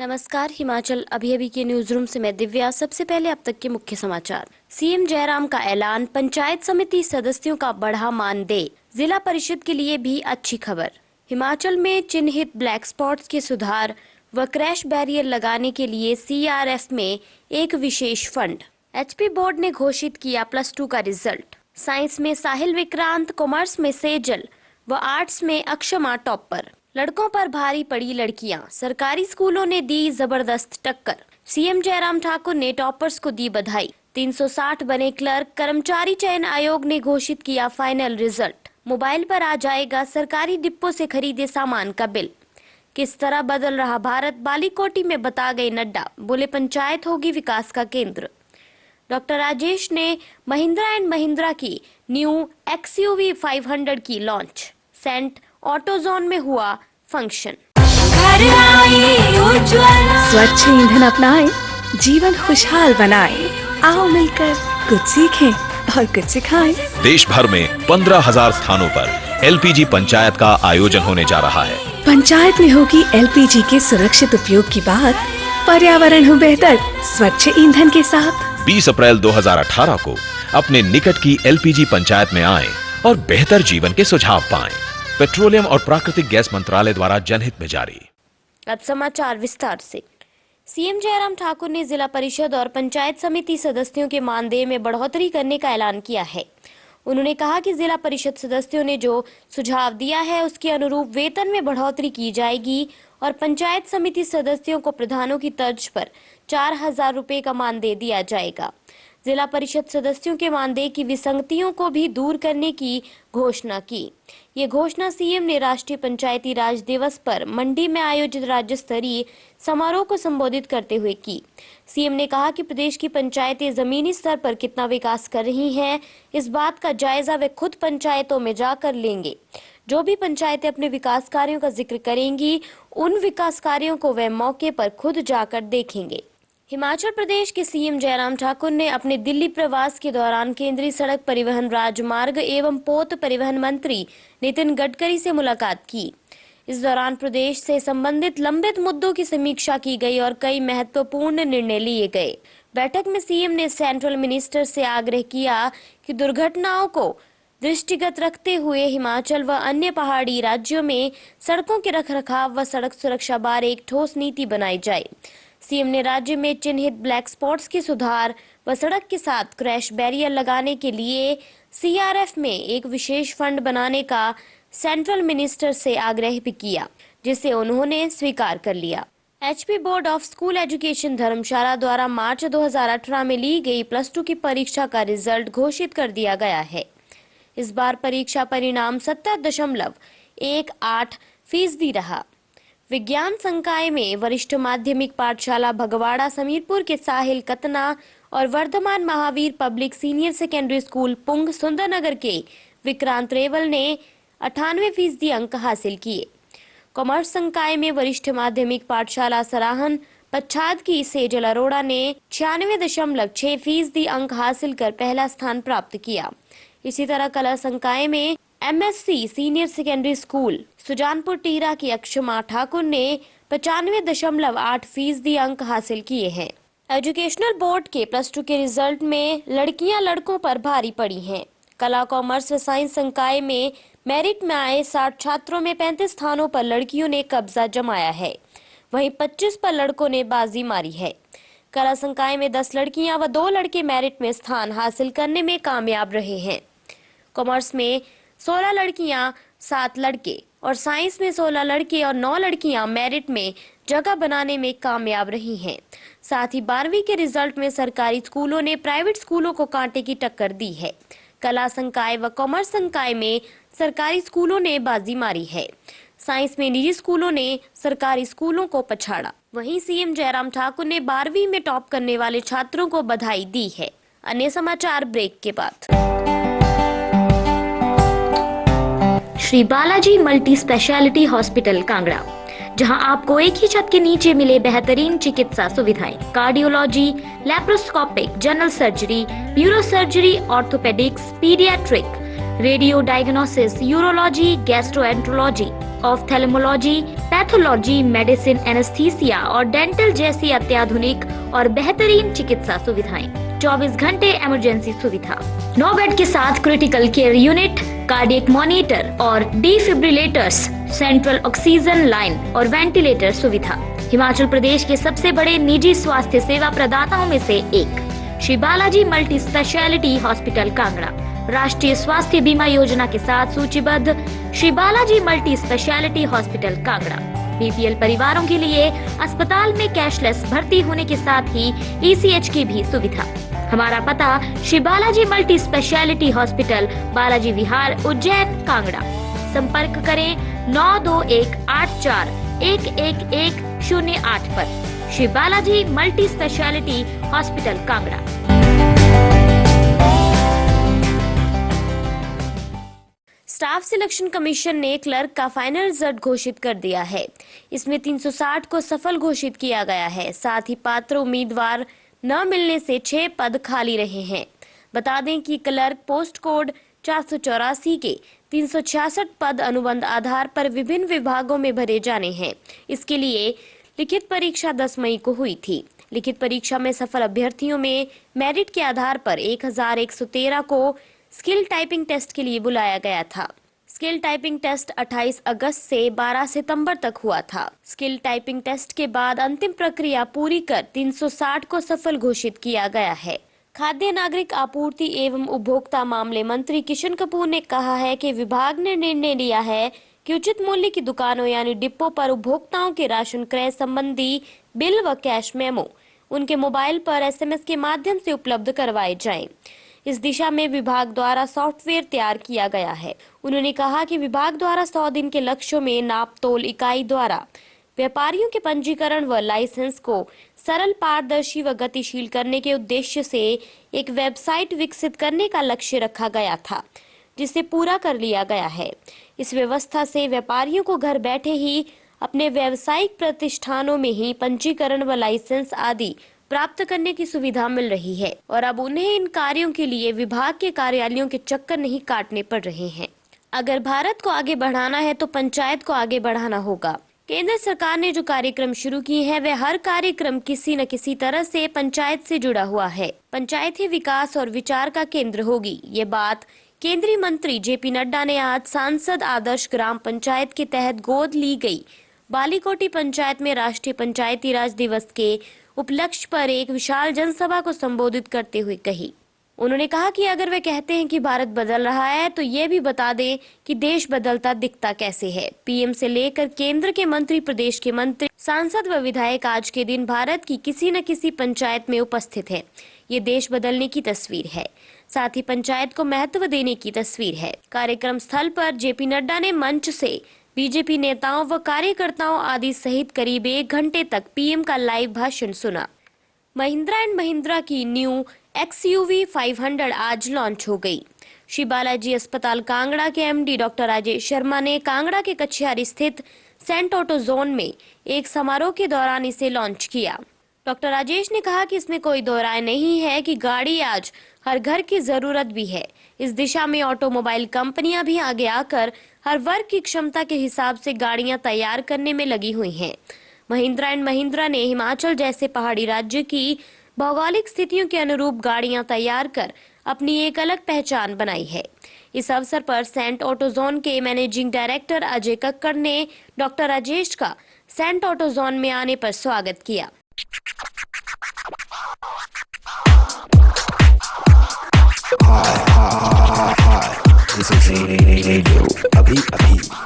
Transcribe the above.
नमस्कार। हिमाचल अभी के न्यूज रूम से मैं दिव्या। सबसे पहले अब तक के मुख्य समाचार। सीएम जयराम का ऐलान, पंचायत समिति सदस्यों का बढ़ा मानदेय। जिला परिषद के लिए भी अच्छी खबर। हिमाचल में चिन्हित ब्लैक स्पॉट्स के सुधार व क्रैश बैरियर लगाने के लिए CRF में एक विशेष फंड। HP बोर्ड ने घोषित किया +2 का रिजल्ट। साइंस में साहिल विक्रांत, कॉमर्स में सेजल व आर्ट्स में अक्षमा टॉपर। लड़कों पर भारी पड़ी लड़कियां, सरकारी स्कूलों ने दी जबरदस्त टक्कर। सीएम जयराम ठाकुर ने टॉपर्स को दी बधाई। 360 बने क्लर्क। कर्मचारी चयन आयोग ने घोषित किया फाइनल रिजल्ट। मोबाइल पर आ जाएगा सरकारी डिपो से खरीदे सामान का बिल। किस तरह बदल रहा भारत, बालीकोटी में बता गए नड्डा। बोले पंचायत होगी विकास का केंद्र। डॉक्टर राजेश ने महिंद्रा एंड महिंद्रा की न्यू XUV 500 की लॉन्च। सेंट ऑटोजोन में हुआ फंक्शन। स्वच्छ ईंधन अपनाएं, जीवन खुशहाल बनाएं। आओ मिलकर कुछ सीखें और कुछ सिखाएं। देश भर में 15,000 स्थानों पर LPG पंचायत का आयोजन होने जा रहा है। पंचायत में होगी LPG के सुरक्षित उपयोग की बात। पर्यावरण हो बेहतर स्वच्छ ईंधन के साथ। 20 अप्रैल 2018 को अपने निकट की LPG पंचायत में आएं और बेहतर जीवन के सुझाव पाएं। पेट्रोलियम और प्राकृतिक गैस मंत्रालय द्वारा जनहित में जारी। अब समाचार विस्तार से। सीएम जयराम ठाकुर ने जिला परिषद और पंचायत समिति सदस्यों के मानदेय में बढ़ोतरी करने का ऐलान किया है। उन्होंने कहा कि जिला परिषद सदस्यों ने जो सुझाव दिया है उसके अनुरूप वेतन में बढ़ोतरी की जाएगी और पंचायत समिति सदस्यों को प्रधानों की तर्ज पर 4,000 रुपए का मानदेय दिया जाएगा। जिला परिषद सदस्यों के मानदेय की विसंगतियों को भी दूर करने की घोषणा की। ये घोषणा सीएम ने राष्ट्रीय पंचायती राज दिवस पर मंडी में आयोजित राज्य स्तरीय समारोह को संबोधित करते हुए की। सीएम ने कहा कि प्रदेश की पंचायतें जमीनी स्तर पर कितना विकास कर रही हैं, इस बात का जायजा वे खुद पंचायतों में जाकर लेंगे। जो भी पंचायतें अपने विकास कार्यों का जिक्र करेंगी, उन विकास कार्यों को वे मौके पर खुद जाकर देखेंगे। हिमाचल प्रदेश के सीएम जयराम ठाकुर ने अपने दिल्ली प्रवास के दौरान केंद्रीय सड़क परिवहन, राजमार्ग एवं पोत परिवहन मंत्री नितिन गडकरी से मुलाकात की। इस दौरान प्रदेश से संबंधित लंबित मुद्दों की समीक्षा की गई और कई महत्वपूर्ण निर्णय लिए गए। बैठक में सीएम ने सेंट्रल मिनिस्टर से आग्रह किया कि दुर्घटनाओं को दृष्टिगत रखते हुए हिमाचल व अन्य पहाड़ी राज्यों में सड़कों के रखरखाव व सड़क सुरक्षा बारे एक ठोस नीति बनाई जाए। सीएम ने राज्य में चिन्हित ब्लैक स्पॉट्स के सुधार व सड़क के साथ क्रैश बैरियर लगाने के लिए CRF में एक विशेष फंड बनाने का सेंट्रल मिनिस्टर से आग्रह भी किया, जिसे उन्होंने स्वीकार कर लिया। HP board of school education Dharamshala द्वारा मार्च 2018 में ली गई +2 की परीक्षा का रिजल्ट घोषित कर दिया गया है। इस बार परीक्षा परिणाम 70.18% रहा। विज्ञान संकाय में वरिष्ठ माध्यमिक पाठशाला भगवाड़ा समीरपुर के साहिल कतना और Vardhman Mahavir public senior secondary school Pung Sundernagar के विक्रांत रेवल ने 98% अंक हासिल किए। कॉमर्स संकाय में वरिष्ठ माध्यमिक पाठशाला सराहन पच्छाद की सेजल अरोड़ा ने 96.6% अंक हासिल कर पहला स्थान प्राप्त किया। इसी तरह कला संकाय में MSC senior secondary school Sujanpur Tira की अक्षमा ठाकुर ने 95.8% अंक हासिल किए हैं। एजुकेशनल बोर्ड के +2 के रिजल्ट में लड़कियां लड़कों पर भारी पड़ी हैं। कला, कॉमर्स व साइंस संकाय में मेरिट में आए 60 छात्रों में 35 स्थानों पर लड़कियों ने कब्जा जमाया है, वहीं 25 पर लड़कों ने बाजी मारी है। कला संकाय में 10 लड़कियां व 2 लड़के मेरिट में स्थान हासिल करने में कामयाब रहे हैं। कॉमर्स में 16 लड़कियां, 7 लड़के और साइंस में 16 लड़के और 9 लड़कियां मेरिट में जगह बनाने में कामयाब रही हैं। साथ ही 12वीं के रिजल्ट में सरकारी स्कूलों ने प्राइवेट स्कूलों को कांटे की टक्कर दी है। कला संकाय व कॉमर्स संकाय में सरकारी स्कूलों ने बाजी मारी है। साइंस में निजी स्कूलों ने सरकारी स्कूलों को पछाड़ा। वहीं सीएम जयराम ठाकुर ने 12वीं में टॉप करने वाले छात्रों को बधाई दी है। अन्य समाचार ब्रेक के बाद। Shri Balaji multi speciality hospital Kangra, जहां आपको एक ही छत के नीचे मिले बेहतरीन चिकित्सा सुविधाएं, cardiology, laparoscopic, general surgery, neuro surgery, orthopaedics, paediatric, radio diagnosis, urology, gastroenterology, ophthalmology, pathology, medicine, anaesthesia और डेंटल जैसी अत्याधुनिक और बेहतरीन चिकित्सा सुविधाएं, 24 घंटे इमरजेंसी सुविधा, 9 बेड के साथ critical care unit, cardiac monitor और डिफिब्रिलेटर्स, सेंट्रल ऑक्सीजन लाइन और वेंटिलेटर सुविधा। हिमाचल प्रदेश के सबसे बड़े निजी स्वास्थ्य सेवा प्रदाताओं में से एक Shri Balaji multi speciality hospital Kangra राष्ट्रीय स्वास्थ्य बीमा योजना के साथ सूचीबद्ध Shri Balaji multi speciality hospital Kangra BPL परिवारों के लिए अस्पताल में कैशलेस भर्ती होने के साथ ही ईसीएच की भी सुविधा। हमारा पता Shri Balaji multi speciality hospital, Balaji Vihar, Ujjain, Kangra. संपर्क करें 9218411108 पर। Shri Balaji multi speciality hospital Kangra. Staff selection commission ने क्लर्क का फाइनल रिजल्ट घोषित कर दिया है। इसमें 360 को सफल घोषित किया गया है। साथ ही पात्र उम्मीदवार न मिलने से 6 पद खाली रहे हैं। बता दें कि क्लर्क पोस्ट कोड 484 के 366 पद अनुबंध आधार पर विभिन्न विभागों में भरे जाने हैं। इसके लिए लिखित परीक्षा 10 मई को हुई थी। लिखित परीक्षा में सफल अभ्यर्थियों में मेरिट के आधार पर 1113 को स्किल टाइपिंग टेस्ट के लिए बुलाया गया था। स्किल टाइपिंग टेस्ट 28 अगस्त से 12 सितंबर तक हुआ था। स्किल टाइपिंग टेस्ट के बाद अंतिम प्रक्रिया पूरी कर 360 को सफल घोषित किया गया है। खाद्य नागरिक आपूर्ति एवं उपभोक्ता मामले मंत्री किशन कपूर ने कहा है कि विभाग ने निर्णय लिया है कि उचित मूल्य की दुकानों यानी डिपो पर उपभोक्ताओं के राशन क्रय संबंधी बिल व कैश मेमो उनके मोबाइल पर एसएमएस के माध्यम से उपलब्ध करवाए जाएं। इस दिशा में विभाग द्वारा सॉफ्टवेयर तैयार किया गया है। उन्होंने कहा कि विभाग द्वारा 100 दिन के लक्ष्यों में नाप तोल इकाई द्वारा व्यापारियों के पंजीकरण व लाइसेंस को सरल, पारदर्शी व गतिशील करने के उद्देश्य से एक वेबसाइट विकसित करने का लक्ष्य रखा गया था, जिसे पूरा कर लिया गया है। इस व्यवस्था से व्यापारियों को घर बैठे ही अपने व्यावसायिक प्रतिष्ठानों में ही पंजीकरण व लाइसेंस आदि प्राप्त करने की सुविधा मिल रही है और अब उन्हें इन कार्यों के लिए विभाग के कार्यालयों के चक्कर नहीं काटने पड़ रहे हैं। अगर भारत को आगे बढ़ाना है तो पंचायत को आगे बढ़ाना होगा। केंद्र सरकार ने जो कार्यक्रम शुरू किए हैं वह हर कार्यक्रम किसी न किसी तरह से पंचायत से जुड़ा हुआ है। पंचायत ही विकास और विचार का केंद्र होगी। ये बात केंद्रीय मंत्री जेपी नड्डा ने आज सांसद आदर्श ग्राम पंचायत के तहत गोद ली गई बालीकोटी पंचायत में राष्ट्रीय पंचायती राज दिवस के उपलक्ष्य पर एक विशाल जनसभा को संबोधित करते हुए कही। उन्होंने कहा कि अगर वे कहते हैं कि भारत बदल रहा है तो ये भी बता दें कि देश बदलता दिखता कैसे है। पीएम से लेकर केंद्र के मंत्री, प्रदेश के मंत्री, सांसद व विधायक आज के दिन भारत की किसी न किसी पंचायत में उपस्थित है। ये देश बदलने की तस्वीर है, साथ ही पंचायत को महत्व देने की तस्वीर है। कार्यक्रम स्थल पर जेपी नड्डा ने मंच से बीजेपी नेताओं व कार्यकर्ताओं आदि सहित करीब 1 घंटे तक पीएम का लाइव भाषण सुना। महिंद्रा एंड महिंद्रा की न्यू XUV 500 आज लॉन्च हो गई। श्री बालाजी अस्पताल कांगड़ा के एमडी डॉक्टर राजेश शर्मा ने कांगड़ा के कछियारी स्थित सेंट ऑटो जोन में एक समारोह के दौरान इसे लॉन्च किया। डॉक्टर राजेश ने कहा कि इसमें कोई दो राय नहीं है कि गाड़ी आज हर घर की जरूरत भी है। इस दिशा में ऑटोमोबाइल कंपनियां भी आगे आकर हर वर्ग की क्षमता के हिसाब से गाड़ियां तैयार करने में लगी हुई हैं। महिंद्रा एंड महिंद्रा ने हिमाचल जैसे पहाड़ी राज्य की भौगोलिक स्थितियों के अनुरूप गाड़ियां तैयार कर अपनी एक अलग पहचान बनाई है। इस अवसर पर सेंट ऑटो जोन के मैनेजिंग डायरेक्टर अजय कक्कड़ ने डॉक्टर राजेश का सेंट ऑटो जोन में आने पर स्वागत किया। Hi, this is Radio Abhi Abhi.